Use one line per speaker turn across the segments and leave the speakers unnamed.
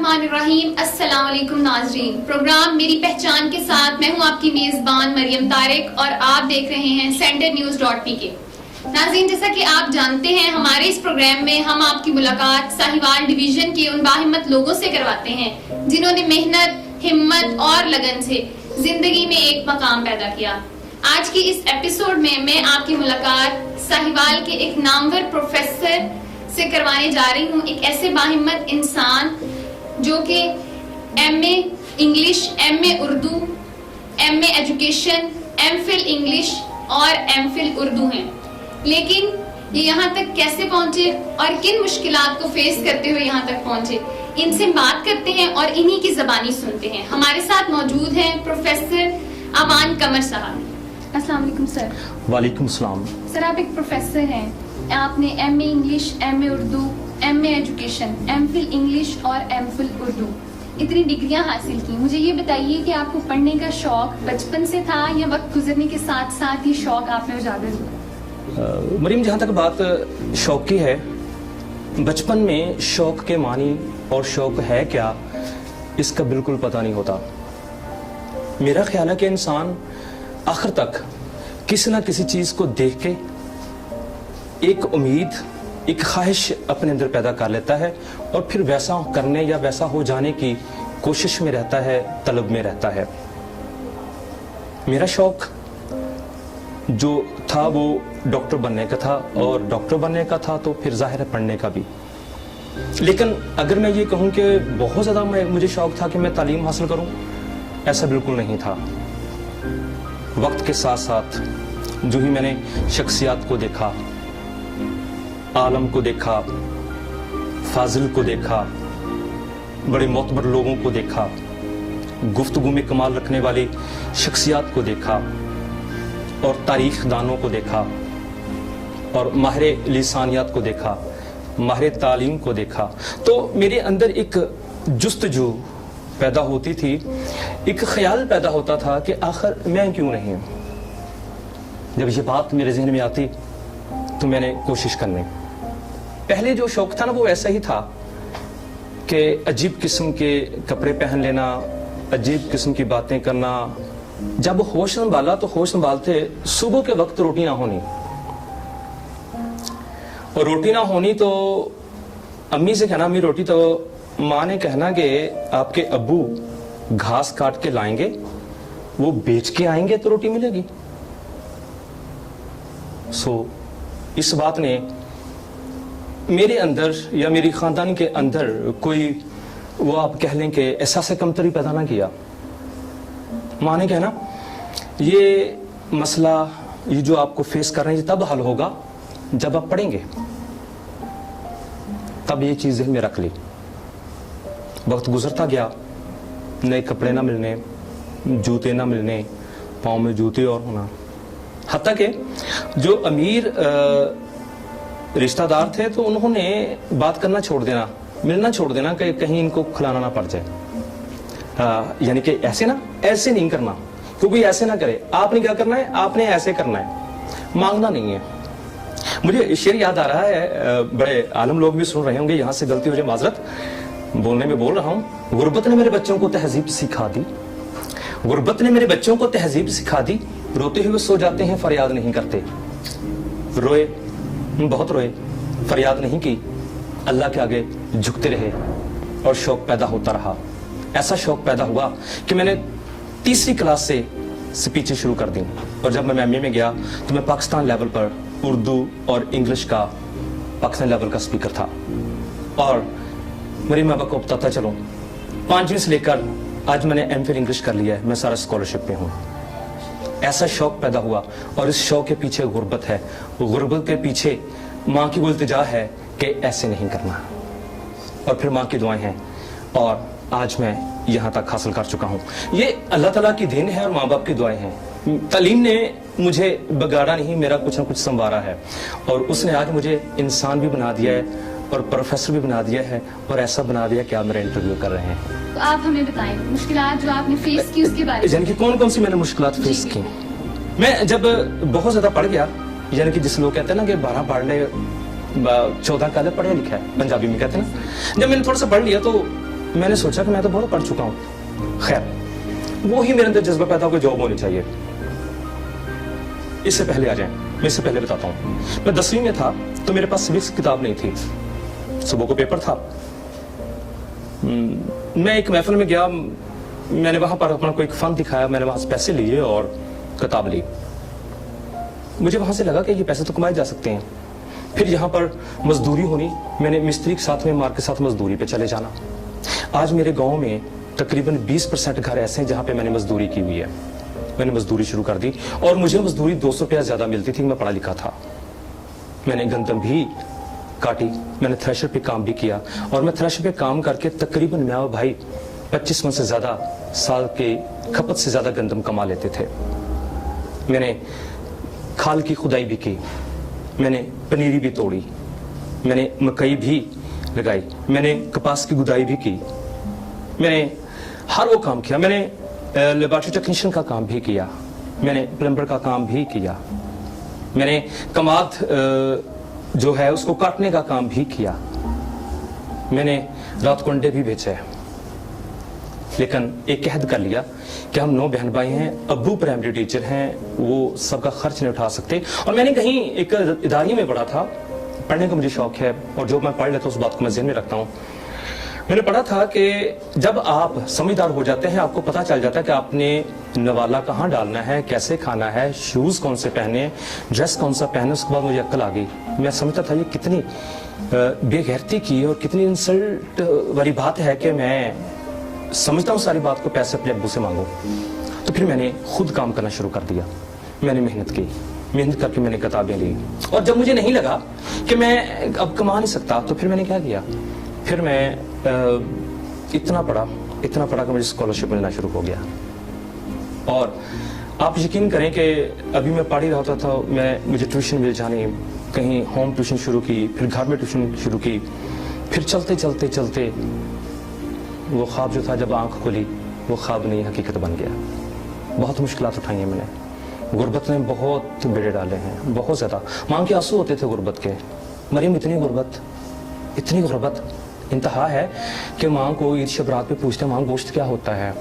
الرحمن الرحیم. السلام علیکم ناظرین. پروگرام میری پہچان کے ساتھ میں ہوں آپ کی میزبان مریم طارق اور آپ دیکھ رہے ہیں centernews.pk. ناظرین, جیسا کہ آپ جانتے ہیں ہمارے اس پروگرام میں ہم آپ کی ملاقات ساہیوال ڈویژن کے ان باہمت لوگوں سے کرواتے ہیں جنہوں نے محنت, ہمت اور لگن سے زندگی میں ایک مقام پیدا کیا. آج کی اس ایپیسوڈ میں آپ کی ملاقات ساہیوال کے ایک نامور پروفیسر سے کروانے جا رہی ہوں. ایک ایسے باہمت انسان جو کہ M A English, M A Urdu, M A education, M Phil English اور ایم فل اردو ہیں. لیکن یہ یہاں تک کیسے پہنچے اور کن مشکلات کو فیس کرتے ہوئے یہاں تک پہنچے, ان سے بات کرتے ہیں اور انہی کی زبانی سنتے ہیں. ہمارے ساتھ موجود ہیں پروفیسر امان قمر صاحب. السلام علیکم سر.
وعلیکم السلام.
سر, آپ ایک پروفیسر ہیں. آپ نے M A English, M A Urdu, M A education, M Phil English اور ایم فل اردو اتنی ڈگریاں حاصل کی. مجھے یہ بتائیے کہ آپ کو پڑھنے کا شوق بچپن سے تھا یا وقت گزرنے کے ساتھ ساتھ یہ شوق آپ میں اجاگر ہوا؟
مریم, جہاں تک بات شوق کی ہے, بچپن میں شوق کے معنی اور شوق ہے کیا اس کا بالکل پتہ نہیں ہوتا. میرا خیال ہے کہ انسان آخر تک کسی نہ کسی چیز کو دیکھ کے ایک امید, ایک خواہش اپنے اندر پیدا کر لیتا ہے اور پھر ویسا کرنے یا ویسا ہو جانے کی کوشش میں رہتا ہے, طلب میں رہتا ہے. میرا شوق جو تھا وہ ڈاکٹر بننے کا تھا, اور ڈاکٹر بننے کا تھا تو پھر ظاہر ہے پڑھنے کا بھی. لیکن اگر میں یہ کہوں کہ بہت زیادہ مجھے شوق تھا کہ میں تعلیم حاصل کروں, ایسا بالکل نہیں تھا. وقت کے ساتھ ساتھ جو ہی میں نے شخصیات کو دیکھا, عالم کو دیکھا, فاضل کو دیکھا, بڑے معتبر لوگوں کو دیکھا, گفتگو میں کمال رکھنے والے شخصیات کو دیکھا, اور تاریخ دانوں کو دیکھا, اور ماہر لسانیات کو دیکھا, ماہر تعلیم کو دیکھا, تو میرے اندر ایک جستجو پیدا ہوتی تھی, ایک خیال پیدا ہوتا تھا کہ آخر میں کیوں نہیں ہوں. جب یہ بات میرے ذہن میں آتی تو میں نے کوشش کرنی. پہلے جو شوق تھا نا وہ ایسا ہی تھا کہ عجیب قسم کے کپڑے پہن لینا, عجیب قسم کی باتیں کرنا. جب ہوش سنبھالا تو ہوش سنبھالتے صبح کے وقت روٹی نہ ہونی, اور روٹی نہ ہونی تو امی سے کہنا امی روٹی, تو ماں نے کہنا کہ آپ کے ابو گھاس کاٹ کے لائیں گے, وہ بیچ کے آئیں گے تو روٹی ملے گی. اس بات نے میرے اندر یا میری خاندان کے اندر کوئی وہ آپ کہہ لیں کہ احساس کمتری پیدا نہ کیا. ماں نے کہنا یہ مسئلہ یہ جو آپ کو فیس کر رہے ہیں تب حل ہوگا جب آپ پڑھیں گے. تب یہ چیز ذہن میں رکھ لی. وقت گزرتا گیا, نئے کپڑے نہ ملنے, جوتے نہ ملنے, پاؤں میں جوتے اور ہونا, حتیٰ کہ جو امیر رشتہ دار تھے تو انہوں نے بات کرنا چھوڑ دینا, ملنا چھوڑ دینا کہ کہیں ان کو کھلانا نہ پڑ جائے. یعنی کہ ایسے نہیں کرنا, کیونکہ ایسے نہ کرے. آپ نے کیا کرنا ہے, آپ نے ایسے کرنا ہے, مانگنا نہیں ہے. مجھے شعر یاد آ رہا ہے, بڑے عالم لوگ بھی سن رہے ہوں گے, یہاں سے غلطی ہو جائے معذرت, بولنے میں بول رہا ہوں. غربت نے میرے بچوں کو تہذیب سکھا دی, غربت نے میرے بچوں کو تہذیب سکھا دی, روتے ہوئے سو جاتے ہیں فریاد نہیں کرتے. روئے, بہت روئے, فریاد نہیں کی, اللہ کے آگے جھکتے رہے اور شوق پیدا ہوتا رہا. ایسا شوق پیدا ہوا کہ میں نے تیسری کلاس سے سپیچیں شروع کر دیں, اور جب میں ایم اے میں گیا تو میں پاکستان لیول پر اردو اور انگلش کا پاکستان لیول کا سپیکر تھا. اور میرے ماں باپ کو بتاتا چلوں 5ویں سے لے کر آج میں نے ایم فل انگلش کر لیا ہے, میں سارا اسکالرشپ میں ہوں. ایسا شوق پیدا ہوا, اور اس شوق کے پیچھے غربت ہے. غربت کے پیچھے ماں کی وہ التجا ہے کہ ایسے نہیں کرنا, اور پھر ماں کی دعائیں ہیں, اور آج میں یہاں تک حاصل کر چکا ہوں. یہ اللہ تعالیٰ کی دین ہے اور ماں باپ کی دعائیں ہیں. تعلیم نے مجھے بگاڑا نہیں, میرا کچھ نہ کچھ سنوارا ہے, اور اس نے آج مجھے انسان بھی بنا دیا ہے اور پروفیسر بھی بنا دیا ہے, اور ایسا بنا دیا کہ آپ میرا انٹرویو کر رہے ہیں.
تو آپ ہمیں بتائیں مشکلات جو آپ نے فیس کی اس کے بارے میں.
یعنی کہ کون کون سی میں نے مشکلات فیس کی. میں جب بہت زیادہ پڑھ گیا, یعنی کہ جس لوگ کہتے ہیں نا کہ 12 پڑھ لے 14 کا پڑھا لکھا ہے, پنجابی میں کہتے ہیں نا, جب میں نے تھوڑا سا پڑھ لیا تو मैंने सोचा कि मैं तो बहुत पढ़ चुका हूँ। खैर, वो ही मेरे अंदर जज्बा पैदा हो, जॉब होनी चाहिए। इससे पहले आ जाए, मैं इससे पहले बताता हूँ। मैं 10वीं में था तो मेरे पास सिविक्स किताब नहीं थी, सुबह को पेपर था। मैं एक महफिल में गया, मैंने वहां पर अपना कोई फन दिखाया, मैंने वहां से पैसे लिए और किताब ली। मुझे वहां से लगा कि ये पैसे तो कमाए जा सकते हैं। फिर यहाँ पर मजदूरी होनी, मैंने मिस्त्री के साथ में मार के साथ मजदूरी पे चले जाना। आज मेरे गांव में तकरीबन 20% घर ऐसे हैं जहां पे मैंने मजदूरी की हुई है। मैंने मजदूरी शुरू कर दी और मुझे मजदूरी 200 रुपया ज्यादा मिलती थी। मैं पढ़ा लिखा था। मैंने गंदम भी काटी, मैंने थ्रेशर पे काम भी किया और मैं थ्रेशर पे काम करके तकरीबन मैं और भाई 25 मन से ज्यादा साल के खपत से ज्यादा गंदम कमा लेते थे। मैंने खाल की खुदाई भी की, मैंने पनीरी भी तोड़ी, मैंने मकई भी लगाई, मैंने कपास की गुदाई भी की, मैंने हर वो काम किया। मैंने लेबोरेटरी टेक्नीशियन का काम भी किया, मैंने प्लम्बर का काम भी किया, मैंने कमाद जो है उसको काटने का काम भी किया, मैंने रात को अंडे भी बेचे। लेकिन एक कहद कर लिया कि हम 9 बहन भाई हैं, अब्बू प्राइमरी टीचर हैं, वो सबका खर्च नहीं उठा सकते। और मैंने कहीं एक इदारे में पढ़ा था, पढ़ने का मुझे शौक है और जो मैं पढ़ लेता हूँ उस बात को मैं ज़हन में रखता हूँ। मैंने पढ़ा था कि जब आप समझदार हो जाते हैं, आपको पता चल जाता है कि आपने नवाला कहाँ डालना है, कैसे खाना है, शूज़ कौन से पहने, ड्रेस कौन सा पहने। उसके बाद मुझे अक्ल आ गई। मैं समझता था ये कितनी बेगैरती की और कितनी इंसल्ट वाली बात है कि मैं समझता हूँ सारी बात को, पैसे अपने अब्बू से मांगो। तो फिर मैंने खुद काम करना शुरू कर दिया। मैंने मेहनत की, मेहनत करके मैंने किताबें ली और जब मुझे नहीं लगा कि मैं अब कमा नहीं सकता तो फिर मैंने क्या किया, फिर मैं इतना पढ़ा कि मुझे स्कॉलरशिप मिलना शुरू हो गया। और आप यकीन करें कि अभी मैं पढ़ ही रहा था, मुझे ट्यूशन मिल जानी, कहीं होम ट्यूशन शुरू की, फिर घर में ट्यूशन शुरू की, फिर चलते चलते चलते वो ख्वाब जो था जब आंख खुली वो ख्वाब नहीं हकीकत बन गया। बहुत मुश्किलात उठाई हैं मैंने। गुर्बत ने बहुत बेड़े डाले हैं, बहुत ज़्यादा। मां के आंसू होते थे गुर्बत के। मरियम इतनी गुर्बत इंतहा है कि मां को ईद शब रात पे पूछते मां गोश्त क्या होता है।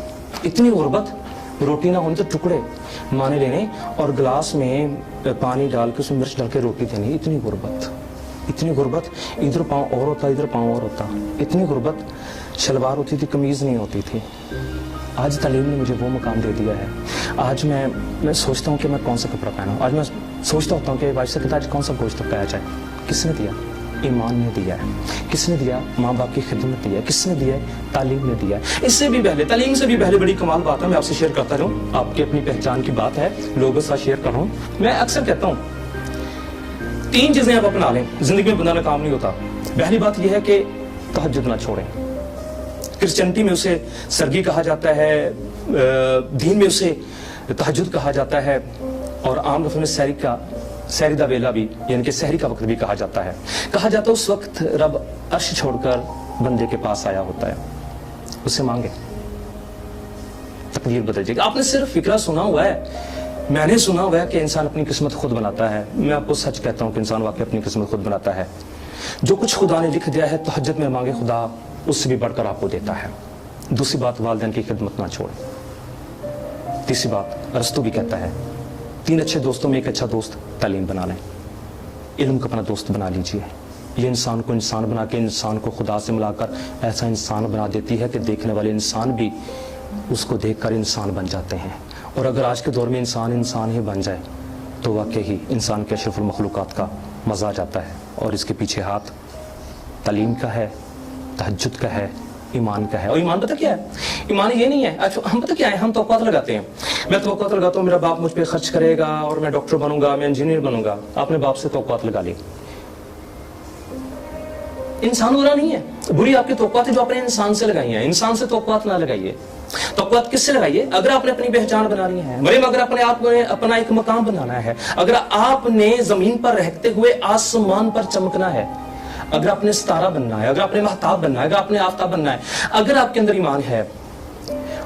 इतनी गुर्बत, रोटी ना होने तो टुकड़े मां ने लेने और गिलास में पानी डाल के उसमें मिर्च डाल के रोटी देनी। इतनी गुर्बत, इधर पाँव और होता, इधर पाँव और होता। इतनी गुर्बत, शलवार होती थी, कमीज नहीं होती थी। आज तालीम ने मुझे वो मुकाम दे दिया है। आज मैं सोचता हूँ कि मैं कौन सा कपड़ा पहनूं। आज मैं सोचता होता हूँ कि भाई से आज कौन सा गोश्त पकाया जाए। किसने दिया? ईमान ने दिया है। किसने दिया? माँ बाप की खिदमत दी है। किसने दिया है? तालीम ने दिया है। इससे भी पहले, तालीम से भी पहले बड़ी कमाल बात है, मैं आपसे शेयर करता रहूं। आपकी अपनी पहचान की बात है, लोगों के साथ शेयर कर रहा हूं। मैं अक्सर कहता हूं 3 चीजें आप अपना लें, जिंदगी में बंदा काम नहीं होता। पहली बात यह है कि तहज्जुद ना छोड़ें। क्रिश्चियनिटी में उसे सरगी कहा जाता है, दीन में उसे तहज्जुद कहा जाता है और आम लफ्ज़ों में सहरी दा वेला भी, यानी कि सहरी का वक्त भी कहा जाता है। कहा जाता है उस वक्त रब अर्श छोड़कर बंदे के पास आया होता है, उससे मांगे, तकदीर बदल जाएगी। आपने सिर्फ फिक्रा सुना हुआ है, मैंने सुना हुआ है कि इंसान अपनी किस्मत खुद बनाता है। मैं आपको सच कहता हूँ कि इंसान वाकई अपनी किस्मत खुद बनाता है। जो कुछ खुदा ने लिख दिया है तहज्जुद में मांगे, खुदा उससे भी बढ़कर आपको देता है। दूसरी बात, वालिदैन की खिदमत ना छोड़े। तीसरी बात, अरस्तू भी कहता है 3 अच्छे दोस्तों में एक अच्छा दोस्त तालीम बना लें। इल्म को अपना दोस्त बना लीजिए। ये इंसान को इंसान बना के इंसान को खुदा से मिलाकर ऐसा इंसान बना देती है कि देखने वाले इंसान भी उसको देखकर इंसान बन जाते हैं। और अगर आज के दौर में इंसान ही बन जाए तो वाकई ही इंसान के अशरफुल मखलूकात का मज़ा आ जाता है। और इसके पीछे हाथ तालीम का है, तहज्जुद का है, ईमान का है। और ईमान पता क्या है? ईमान ये नहीं है, अच्छा हम पता क्या है, हम तौक़ात लगाते हैं। मैं तौक़ात लगाता हूँ मेरा बाप मुझ पे खर्च करेगा और मैं डॉक्टर बनूंगा, मैं इंजीनियर बनूंगा। आपने बाप से तौक़ात लगा ली। इंसान बुरा नहीं है, बुरी आपकी तौक़ात है जो आपने इंसान से लगाई है। इंसान से तौक़ात ना लगाइए। तौक़ात किससे लगाइए? अगर आपने अपनी पहचान बनानी है, मरियम अगर अपने आप में अपना एक मकाम बनाना है, अगर आपने जमीन पर रहते हुए आसमान पर चमकना है, अगर आपने सितारा बनना है, अगर आपने महताब बनना है, अगर आपने आफ्ताब बनना है, अगर आपके अंदर ईमान है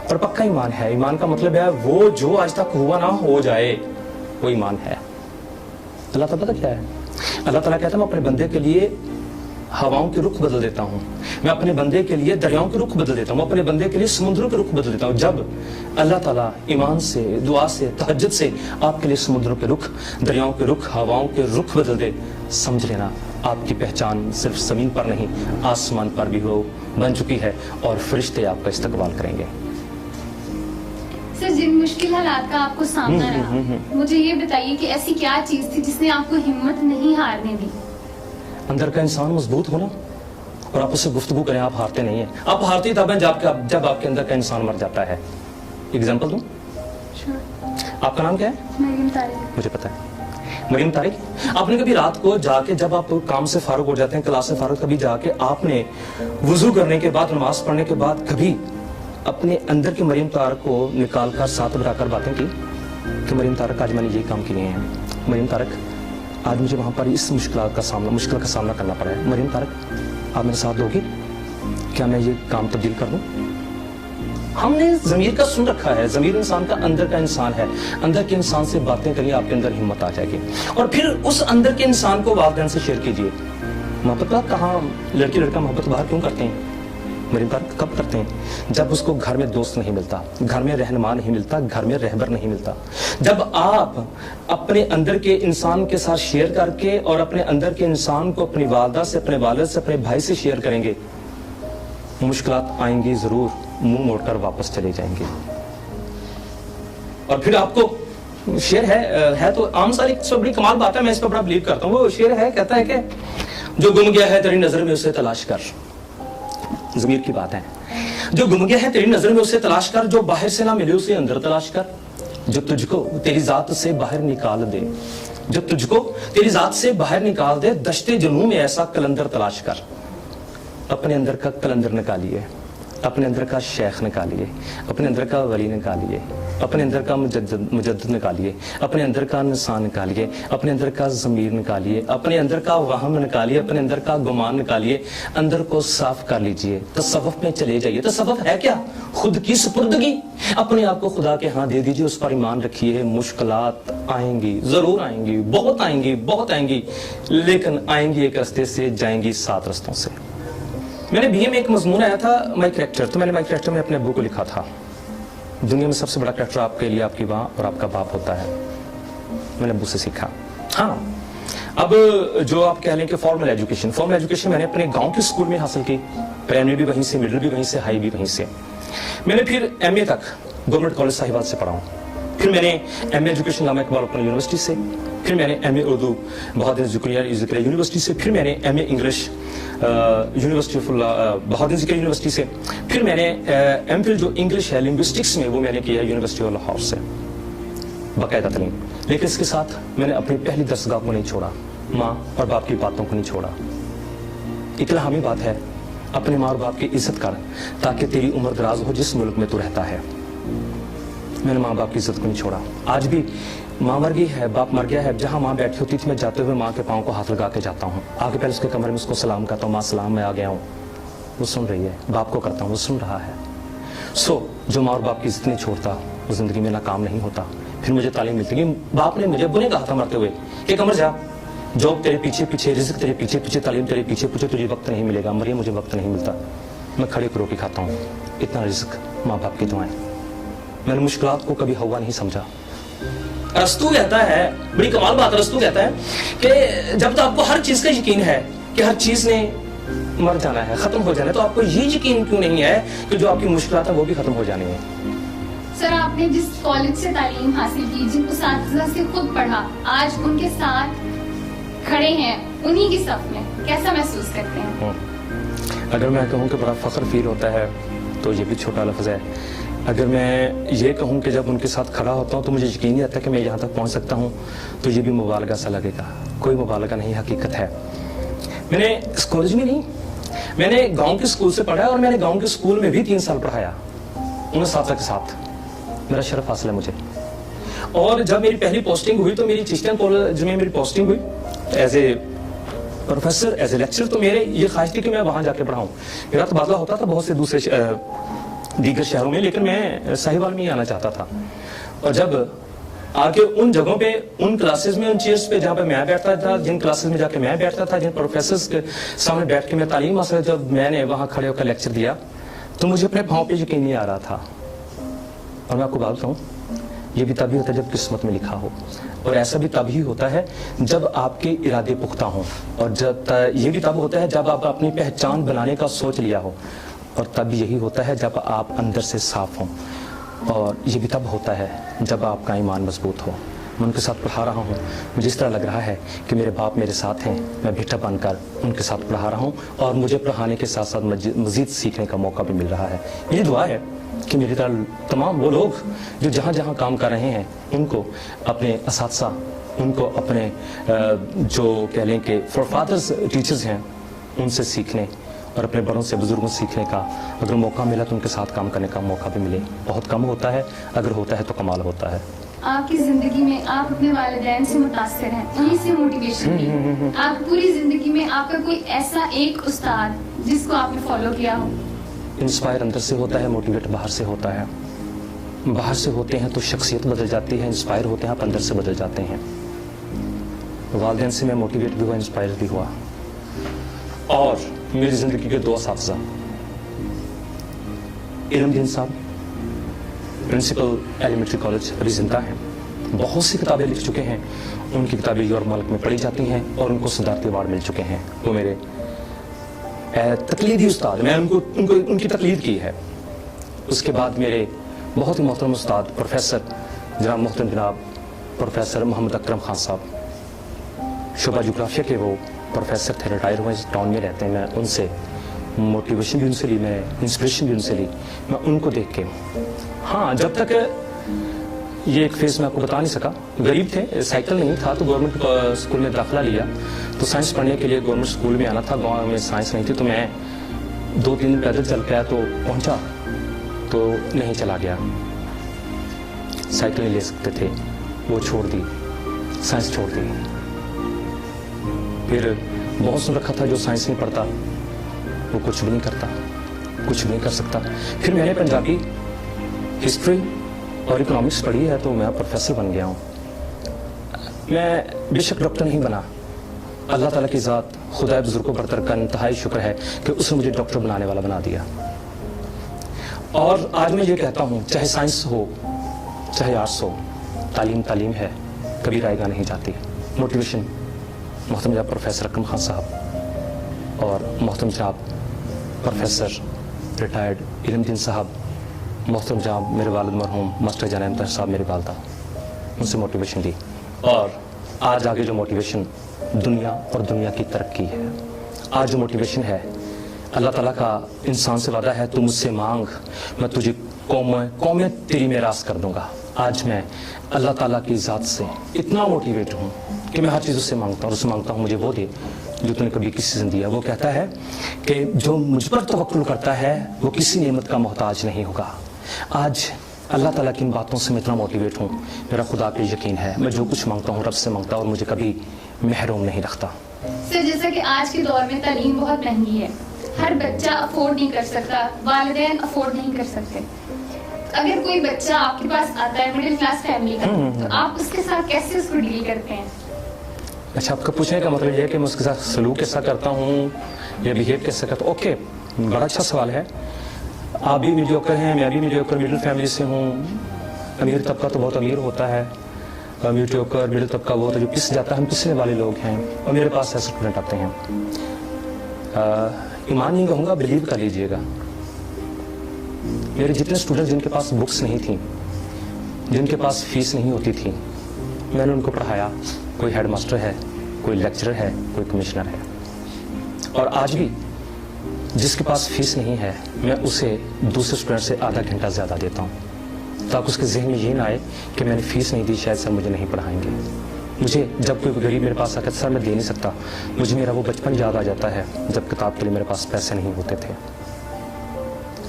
और पक्का ईमान है। ईमान का मतलब है वो जो आज तक हुआ ना हो जाए, वो ईमान है। अल्लाह ताला पता क्या है? अल्लाह ताला कहता है मैं अपने बंदे के लिए हवाओं के रुख बदल देता हूँ, मैं अपने बंदे के लिए दरियाओं के रुख बदल देता हूँ, अपने बंदे के लिए समुद्रों के रुख बदल देता हूँ। जब अल्लाह ताला ईमान से, दुआ से, तहज्जुद से आपके लिए समुद्रों के रुख, दरियाओं के रुख, हवाओं के रुख बदल दे, समझ लेना आपकी पहचान सिर्फ जमीन पर नहीं आसमान पर भी हो बन चुकी है और फरिश्ते आपका इस्तकबाल करेंगे।
सर, जिन मुश्किल हालात का आपको सामना रहा, मुझे ये बताइए कि ऐसी क्या चीज थी जिसने आपको हिम्मत नहीं हारने दी?
अंदर का इंसान मजबूत होना और आप उससे गुफ्तगू करें। आप हारते नहीं हैं, आप हारते तब हैं जब आपके अंदर का इंसान मर जाता है। एग्जाम्पल दूं? आपका नाम क्या है?
मरियम तारिक।
मुझे पता है, मरियम तारिक। आपने कभी रात को जाके, जब आप काम से फारुग हो जाते हैं, क्लास से फारुग, कभी जाके आपने वुजू करने के बाद, नमाज पढ़ने के बाद कभी अपने अंदर की मरियम तारिक को निकाल कर साथ बढ़ाकर बातें की कि मरियम तारिक आज मैंने ये काम किए हैं, मरियम तारिक आज मुझे वहां पर इस मुश्किल का सामना करना पड़ा है, मरियम तारिक आप मेरे साथ दोगी, क्या मैं ये काम तब्दील कर दूं? हमने ज़मीर का सुन रखा है। ज़मीर इंसान का अंदर का इंसान है। अंदर के इंसान से बातें करिए, आपके अंदर हिम्मत आ जाएगी। और फिर उस अंदर के इंसान को वालिदैन से शेयर कीजिए। मोहब्बत कहाँ, लड़की लड़का मोहब्बत बाहर क्यों करते हैं? मेरी बात कब करते हैं? जब उसको घर में दोस्त नहीं मिलता, घर में रहनुमा नहीं मिलता, घर में रहबर नहीं मिलता। जब आप अपने अंदर के इंसान के साथ शेयर करके और अपने अंदर के इंसान को अपनी वालदा से, अपने वालिद से, अपने भाई से शेयर करेंगे, मुश्किलात आएंगी जरूर, मुंह मोड़कर वापस चले जाएंगे। और फिर आपको शेर है तो आम सारी बड़ी कमाल बात है, मैं इस पर बड़ा बिलीव करता हूँ। वो शेर है, कहता है कि जो गुम गया है तेरी नजर में उसे तलाश कर। ज़मीर की बात है। जो गुम गया है तेरी नजर में उसे तलाश कर, जो बाहर से ना मिले उसे अंदर तलाश कर, जो तुझको तेरी जात से बाहर निकाल दे, जो तुझको तेरी जात से बाहर निकाल दे, दश्ते जुनून में ऐसा कलंदर तलाश कर। अपने अंदर का कलंदर निकालिए, अपने अंदर का शेख निकालिए, अपने अंदर का वली निकालिए, अपने अंदर का मुजद्दिद निकालिए, अपने अंदर का इंसान निकालिए, अपने अंदर का ज़मीर निकालिए, अपने अंदर का वहम निकालिए, अपने अंदर का गुमान निकालिए, अंदर को साफ कर लीजिए, तसव्वुफ में चले जाइए। तसव्वुफ है क्या? खुद की सुपुर्दगी, अपने आप को खुदा के हाथ दे दीजिए, उस पर ईमान रखिए। मुश्किलात आएंगी, जरूर आएंगी, बहुत आएंगी, बहुत आएंगी, लेकिन आएंगी एक रास्ते से, जाएंगी 7 रास्तों से। मैंने बीए में एक मजमून आया था माई कैरेक्टर, तो मैंने माई कैरेक्टर में अपने अब्बू को लिखा था, दुनिया में सबसे बड़ा कैरेक्टर आपके लिए आपकी माँ और आपका बाप होता है। मैंने अब्बू से सीखा। हाँ, अब जो आप कह लें कि फॉर्मल एजुकेशन मैंने अपने गांव के स्कूल में हासिल की, प्राइमरी भी वहीं से, मिडिल भी वहीं से, हाई भी वहीं से। मैंने फिर MA तक गवर्नमेंट कॉलेज साहिवाल से पढ़ा हूँ। फिर मैंने MA education Allama Iqbal open university से, फिर मैंने MA उर्दू बहादुर ज़िक्रिया यूनिवर्सिटी से, फिर मैंने MA English university Bahauddin Zakariya university से, फिर मैंने MPhil जो इंग्लिश है लिंग्विस्टिक्स में, वो मैंने किया यूनिवर्सिटी ऑफ लाहौर से, बाकायदा तरीन। लेकिन इसके साथ मैंने अपनी पहली दरसगाह को नहीं छोड़ा, माँ और बाप की बातों को नहीं छोड़ा। एक लाहमी बात है, अपने माँ और बाप की इज्जत कर ताकि तेरी उम्र दराज हो जिस मुल्क में तू रहता है। मैंने माँ बाप की इज्जत को नहीं छोड़ा। आज भी माँ मर गई है, बाप मर गया है, जहाँ माँ बैठी होती थी मैं जाते हुए माँ के पाँव को हाथ लगा के जाता हूँ, आगे पहले उसके कमरे में उसको सलाम करता हूँ, माँ सलाम मैं आ गया हूँ। वो सुन रही है, बाप को करता हूँ, वो सुन रहा है। जो माँ और बाप की इज्जत नहीं छोड़ता वो जिंदगी में नाकाम नहीं होता। फिर मुझे तालीम मिलती कि बाप ने मुझे बुने कहा था मरते हुए कि कमर जा, जॉब तेरे पीछे पीछे, रिज़्क तेरे पीछे पीछे, तालीम तेरे पीछे पीछे, तुझे वक्त नहीं मिलेगा। मरियम मुझे वक्त नहीं मिलता, मैं खड़े को रोटी खाता हूँ। इतना रिज़्क माँ बाप की दुआएं। मैंने मुश्किलात को कभी हवा नहीं समझा। अरस्तू कहता है, बड़ी कमाल बात, अरस्तू कहता है कि जब तो आपको हर चीज का यकीन है कि हर चीज ने मर जाना है, खत्म हो जाना है, तो आपको ये यकीन क्यों नहीं है कि जो आपकी मुश्किलात है वो भी खत्म हो जानी है?
सर, आपने जिस कॉलेज से तालीम हासिल की, जिन उस्ताद से खुद पढ़ा, आज उनके साथ खड़े हैं, उन्हीं की सफ में, कैसा महसूस करते हैं?
अगर मैं कहूँ कि बड़ा फख्र फील होता है तो ये भी छोटा लफ्ज़ है। अगर मैं ये कहूँ कि जब उनके साथ खड़ा होता हूँ तो मुझे यकीन नहीं आता कि मैं यहाँ तक पहुँच सकता हूँ, तो ये भी मुबालगा सा लगेगा। कोई मुबालगा नहीं, हकीकत है। मैंने इस कॉलेज में नहीं, मैंने गांव के स्कूल से पढ़ा है और मैंने गांव के स्कूल में भी 3 साल पढ़ाया उन साथियों के साथ। मेरा शरफ हासिल है मुझे। और जब मेरी पहली पोस्टिंग हुई तो मेरी चिश्तियान कॉलेज में मेरी पोस्टिंग हुई as a professor, as a lecture. तो मेरे ये ख्वाहिश थी कि मैं वहाँ जाके पढ़ाऊँ। मेरा तबादला होता था बहुत से दूसरे दीगर शहरों में, लेकिन मैं साहिवाल में ही आना चाहता था। और जब आके उन जगहों पे, उन क्लासेस में, उन चेयर्स पे जहाँ पे मैं बैठता था, जिन क्लासेस में जाके मैं बैठता था, जिन प्रोफेसर्स के सामने बैठ के मैं तालीम हासिल, जब मैंने वहाँ खड़े होकर लेक्चर दिया तो मुझे अपने पाँव पे यकीन नहीं आ रहा था। और मैं आपको बात बताऊँ, ये भी तभी होता है जब किस्मत में लिखा हो, और ऐसा भी तभी होता है जब आपके इरादे पुख्ता हों, और ये भी तब होता है जब आप अपनी पहचान बनाने का सोच लिया हो, और तब यही होता है जब आप अंदर से साफ हों, और ये भी तब होता है जब आपका ईमान मजबूत हो। मैं उनके साथ पढ़ा रहा हूँ, मुझे इस तरह लग रहा है कि मेरे बाप मेरे साथ हैं, मैं बेटा बनकर उनके साथ पढ़ा रहा हूँ, और मुझे पढ़ाने के साथ साथ मजीद सीखने का मौका भी मिल रहा है। मेरी दुआ है कि मेरी तरह तमाम वो लोग जो जहाँ जहाँ काम कर रहे हैं, उनको अपने असातिज़ा, उनको अपने जो कह लें कि फोरफादर्स टीचर्स हैं, उनसे सीखने और अपने बड़ों से, बुजुर्गों से सीखने का अगर मौका मिला तो उनके साथ काम करने का मौका भी मिले। बहुत कम होता है, अगर होता है तो कमाल होता है।
आपकी जिंदगी में आप अपने वालिदैन से मुतासिर हैं, उन्हीं से मोटिवेशन ली। आप पूरी जिंदगी में आपका कोई ऐसा एक उस्ताद जिसको आपने फॉलो किया हो?
इंस्पायर अंदर से होता है, मोटिवेट बाहर से होता है। बाहर से होते हैं तो शख्सियत बदल जाती है, इंस्पायर होते हैं आप अंदर से बदल जाते हैं। वालिदैन से मैं मोटिवेट भी हुआ, इंस्पायर भी हुआ। और मेरी जिंदगी के दो असातिज़ा, इल्मुद्दीन साहब, प्रिंसिपल एलिमेंट्री कॉलेज, अभी जिंदा हैं, बहुत सी किताबें लिख चुके हैं, उनकी किताबें यूरोप मुल्क में पढ़ी जाती हैं और उनको सदारती अवार्ड मिल चुके हैं। वो मेरे तकलीदी उस्ताद, मैं उनकी तकलीद की है। उसके बाद मेरे बहुत ही मोहतरम उस्ताद प्रोफेसर जनाब प्रोफेसर मोहम्मद अकरम खान साहब, शोबा जोग्राफिया के वो प्रोफेसर थे, रिटायर हुए, इस टाउन में रहते हैं। मैं उनसे मोटिवेशन भी उनसे ली, मैं इंस्पिरेशन भी उनसे ली, मैं उनको देख के। हाँ, जब तक ये एक फेज मैं आपको बता नहीं सका, गरीब थे, साइकिल नहीं था, तो गवर्नमेंट स्कूल में दाखिला लिया, तो साइंस पढ़ने के लिए गवर्नमेंट स्कूल में आना था। गांव में साइंस नहीं थी, तो मैं 2-3 दिन पैदल चल के आया, तो पहुंचा तो नहीं चला गया, साइकिल नहीं ले सकते थे, वो छोड़ दी, साइंस छोड़ दी। फिर बहुत सुन रखा था जो साइंस नहीं पढ़ता वो कुछ भी नहीं करता, कुछ भी नहीं कर सकता। फिर मैंने पंजाबी, हिस्ट्री और इकोनॉमिक्स पढ़ी है, तो मैं प्रोफेसर बन गया हूँ। मैं बेशक डॉक्टर नहीं बना, अल्लाह ताला की ज़ात, खुदा बुजुर्ग को बरतर का इंतहाई शुक्र है कि उसने मुझे डॉक्टर बनाने वाला बना दिया। और आज मैं ये कहता हूँ, चाहे साइंस हो चाहे आर्ट्स हो, तालीम तालीम है, कभी रायगा नहीं जाती। मोटिवेशन मोहतरम जनाब प्रोफेसर अकरम खान साहब और मोहतरम जनाब प्रोफेसर रिटायर्ड इल्मुद्दीन साहब, मोहतरम जनाब मेरे वालिद मरहूम मास्टर जान अहमद साहब, मेरे वालदा, उनसे मोटिवेशन ली। और आज आगे जो मोटिवेशन दुनिया और दुनिया की तरक्की है, आज जो मोटिवेशन है, अल्लाह ताला का इंसान से वादा है, तू मुझसे मांग, मैं तुझे कौमें तेरी मेरास कर दूंगा। आज मैं अल्लाह ताला की ज़ात से इतना मोटिवेट हूँ कि मैं हर चीज़ उससे मांगता हूँ, उससे मांगता हूँ मुझे वो दे जो तूने कभी किसी से दिया। वो कहता है कि जो मुझ पर तवक्कुल करता है वो किसी नेमत का मोहताज नहीं होगा। आज अल्लाह ताला की इन बातों से मैं इतना मोटिवेट हूँ, मेरा खुदा पे यकीन है, मैं जो कुछ मांगता हूँ रब से मांगता हूँ और मुझे कभी महरूम नहीं रखता।
सर, जैसा कि आज के दौर में तालीम बहुत महंगी है, हर बच्चा अफोर्ड नहीं कर सकता, वालिदैन अफोर्ड नहीं कर सकते। अगर कोई बच्चा आपके पास आता है मिडिल क्लास फैमिली का, तो आप उसके साथ कैसे उसको डील करते हैं?
अच्छा, आपका पूछने का मतलब ये है कि मैं उसके साथ सलूक कैसा करता हूँ या बिहेव कैसा करता हूँ? ओके, बड़ा अच्छा सवाल है। आप भी मीडियोकर हैं, मैं भी मीडियोकर मिडिल फैमिली से हूँ। अमीर तबका तो बहुत अमीर होता है, मीडियोकर मिडिल तबका वो तो जो पिस जाता है, हम पिसने वाले लोग हैं। और मेरे पास ऐसे स्टूडेंट आते हैं, ईमान नहीं कहूँगा, बिलीव कर लीजिएगा, मेरे जितने स्टूडेंट्स जिनके पास बुक्स नहीं थी, जिनके पास फीस नहीं होती थी, मैंने उनको पढ़ाया। कोई हेड मास्टर है, कोई लेक्चरर है, कोई कमिश्नर है। और आज भी जिसके पास फीस नहीं है, मैं उसे दूसरे स्टूडेंट से आधा घंटा ज़्यादा देता हूँ, ताकि उसके जहन में ये ना आए कि मैंने फीस नहीं दी, शायद सर मुझे नहीं पढ़ाएंगे। मुझे जब कोई गरीब मेरे पास आकर सर मैं दे नहीं सकता, मुझे मेरा वो बचपन याद आ जाता है जब किताब के लिए मेरे पास पैसे नहीं होते थे,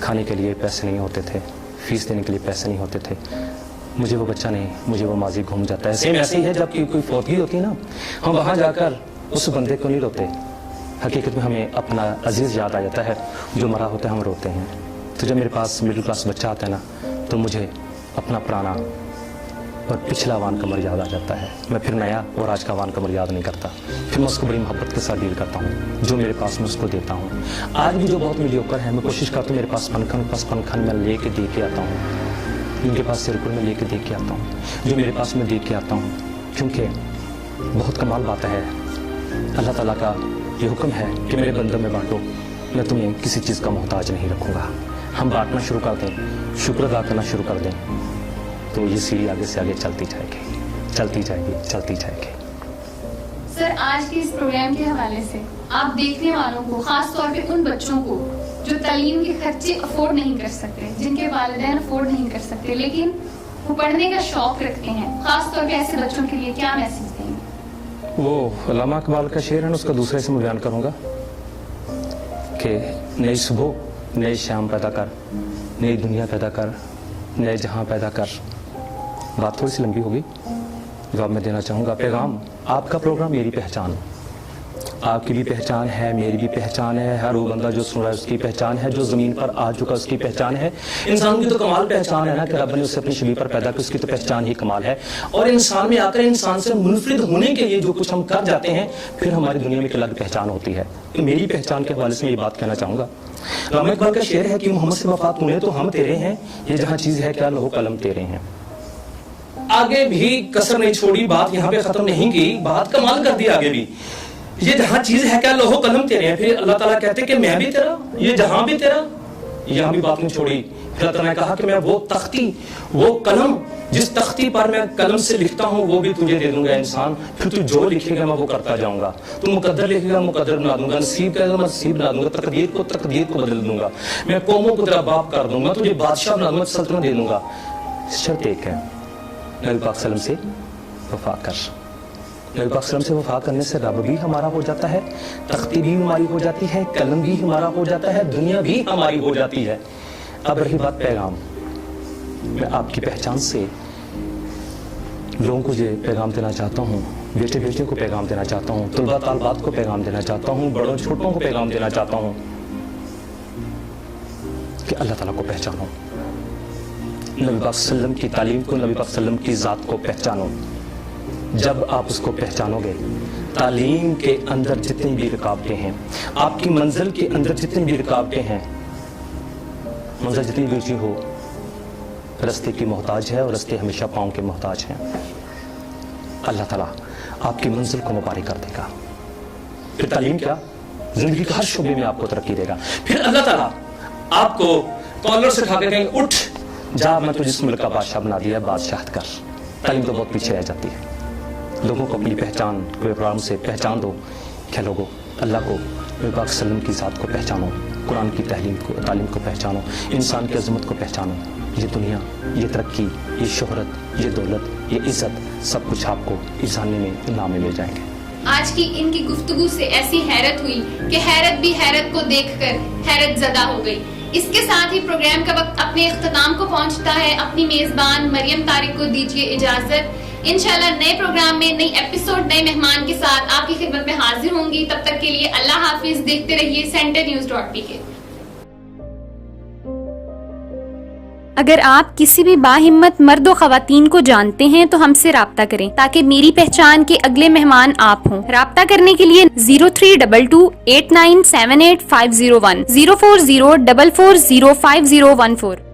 खाने के लिए पैसे नहीं होते थे, फीस देने के लिए पैसे नहीं होते थे। मुझे वो बच्चा नहीं, मुझे वो माजी घूम जाता है। सेम ऐसे ही है जब कोई फौतगी होती है ना, हम वहाँ जाकर उस बंदे को नहीं रोते, हकीकत में हमें अपना अजीज़ याद आ जाता है, जो मरा होता है हम रोते हैं। तो जब मेरे पास मिडिल क्लास बच्चा आता है ना, तो मुझे अपना पुराना और पिछला वान कमर याद आ जाता है। मैं फिर नया और आज का वान कमर याद नहीं करता, फिर मैं उसको बड़ी मोहब्बत के साथ डील करता हूँ। जो मेरे पास मैं उसको देता हूँ। आज भी जो बहुत मीडियोकर है, मैं कोशिश करता हूँ मेरे पास पनखन मैं लेके दे के आता हूँ, उनके पास सिरकुल में लेके दे के आता हूँ, जो मेरे पास मैं दे के आता हूँ। क्योंकि बहुत कमाल बात है, अल्लाह ताला का ये हुक्म है कि मेरे बंदों में बांटो, मैं तुम्हें किसी चीज़ का मोहताज नहीं रखूँगा। हम बांटना शुरू कर दें, शुक्र अदा करना शुरू कर दें, तो ये सीढ़ी आगे से आगे चलती जाएगी, चलती जाएगी, चलती जाएगी।
सर, आज के इस प्रोग्राम के हवाले से आप देखने वालों को, खास तौर पे उन बच्चों को जो तालीम के खर्चे अफोर्ड नहीं कर सकते, जिनके वालिदैन अफोर्ड नहीं कर सकते, लेकिन वो पढ़ने का शौक रखते हैं, खास तौर पे ऐसे बच्चों के लिए क्या मैसेज देंगे?
वो अल्लामा इकबाल का शेर है ना, उसका दूसरे से मैं बयान करूँगा कि नई सुबह नई शाम पैदा कर, नई दुनिया पैदा कर, नए जहां पैदा कर। बात थोड़ी सी लंबी होगी, जवाब मैं देना चाहूँगा। पैगाम आपका प्रोग्राम मेरी पहचान, आपकी भी पहचान है, मेरी भी पहचान है, हर वो बंदा जो सुन रहा है उसकी पहचान है, जो ज़मीन पर आ चुका उसकी पहचान है। इंसान की तो कमाल पहचान है ना कि रब ने उसे अपनी शबीह पर पैदा किया, उसकी तो पहचान ही कमाल है। और इंसान में आकर इंसान से मुनफरिद होने के लिए जो कुछ हम कर जाते हैं, फिर हमारी दुनिया में एक अलग पहचान होती है। तो मेरी पहचान के हवाले से मैं ये बात कहना चाहूँगा। अल्लामा इकबाल का शेर है कि मोहम्मद से वफात तूने तो हम तेरे हैं, ये जहाँ चीज़ है क्या लौह कलम तेरे हैं। आगे भी कसर नहीं छोड़ी, बात यहाँ पे खत्म नहीं की, बात कमाल कर दी आगे भी। ये जहाँ चीज है क्या लौह कलम तेरे हैं, फिर अल्लाह ताला कहते कि मैं भी तेरा, ये जहां भी तेरा, यहाँ भी बात नहीं छोड़ी। फिर अल्लाह ताला ने कहा कि मैं वो तख्ती, वो कलम, जिस तख्ती पर मैं कलम से लिखता हूँ वो भी तुझे दे दूंगा इंसान। फिर तू जो लिखेगा मैं वो करता जाऊंगा, तू मुकद्दर लिखेगा मुकद्दर बना दूंगा, नसीब कहेगा मैं नसीब बना दूंगा, तकदीर को बदल दूंगा, मैं कौमों को तेरा बाप कर दूंगा, तुझे बादशाह बना दूंगा, सल्तनत दे दूंगा। शर्त एक है, नबी पाक सल्लम से वफा कर। नबी पाक सल्लम से वफा करने से रब भी हमारा हो जाता है, तख्ती भी हमारी हो जाती है, कलम भी हमारा हो जाता है, दुनिया भी हमारी हो जाती है। अब रही बात पैगाम, मैं आपकी पहचान से लोगों को ये पैगाम देना चाहता हूँ, बेटे बेटियों को पैगाम देना चाहता हूँ, तुलबा तालबात को पैगाम देना चाहता हूँ, बड़ों छोटों को पैगाम देना चाहता हूँ कि अल्लाह ताला को पहचानो, नबी पाक सल्लम की तालीम को, नबी पाक सल्लम की ज़ात को पहचानो। जब आप उसको पहचानोगे, तालीम के अंदर जितनी भी रुकावटें हैं, आपकी मंजिल के अंदर जितनी भी रुकावटें हैं, मंजिल जितनी भी ऊंची हो, रास्ते की मोहताज है और रास्ते हमेशा पाँव के मोहताज हैं। अल्लाह ताला आपकी मंजिल को मुबारक कर देगा। फिर तालीम क्या, जिंदगी के हर शोबे में आपको तरक्की देगा। फिर अल्लाह ताला आपको कॉलर से उठा के कहेंगे उठ जा, मैं तुझे इस मुल्क का बादशाह बना दिया, बादशाहत कर। तालीम तो बहुत पीछे रह जाती है। लोगों को अपनी पहचान के प्रोग्राम से पहचान दो। क्या लोगों, अल्लाह को, नबी पाक सल्लम की ज़ात को पहचानो, कुरान की तालीम को पहचानो, इंसान की अज़मत को पहचानो। ये दुनिया, ये तरक्की, ये शोहरत, ये दौलत, ये इज़्ज़त, सब कुछ आपको इस जानने में इनाम में मिल जाएंगे।
आज की इनकी गुफ्तगू से ऐसी हैरत हुई कि हैरत भी हैरत को देखकर हैरत ज़दा हो गई। इसके साथ ही प्रोग्राम का वक्त अपने इख्तिताम को पहुंचता है। अपनी मेज़बान मरियम तारिक को दीजिए इजाज़त। इंशाल्लाह नए प्रोग्राम में, नई एपिसोड, नए मेहमान के साथ आपकी खिदमत में हाजिर होंगी। तब तक के लिए अल्लाह हाफिज। देखते रहिए centernews.pk।
अगर आप किसी भी बाहिम्मत मर्द व ख़वातीन को जानते हैं तो हमसे राब्ता करें ताकि मेरी पहचान के अगले मेहमान आप हों। राब्ता करने के लिए 032289785010 04044405014।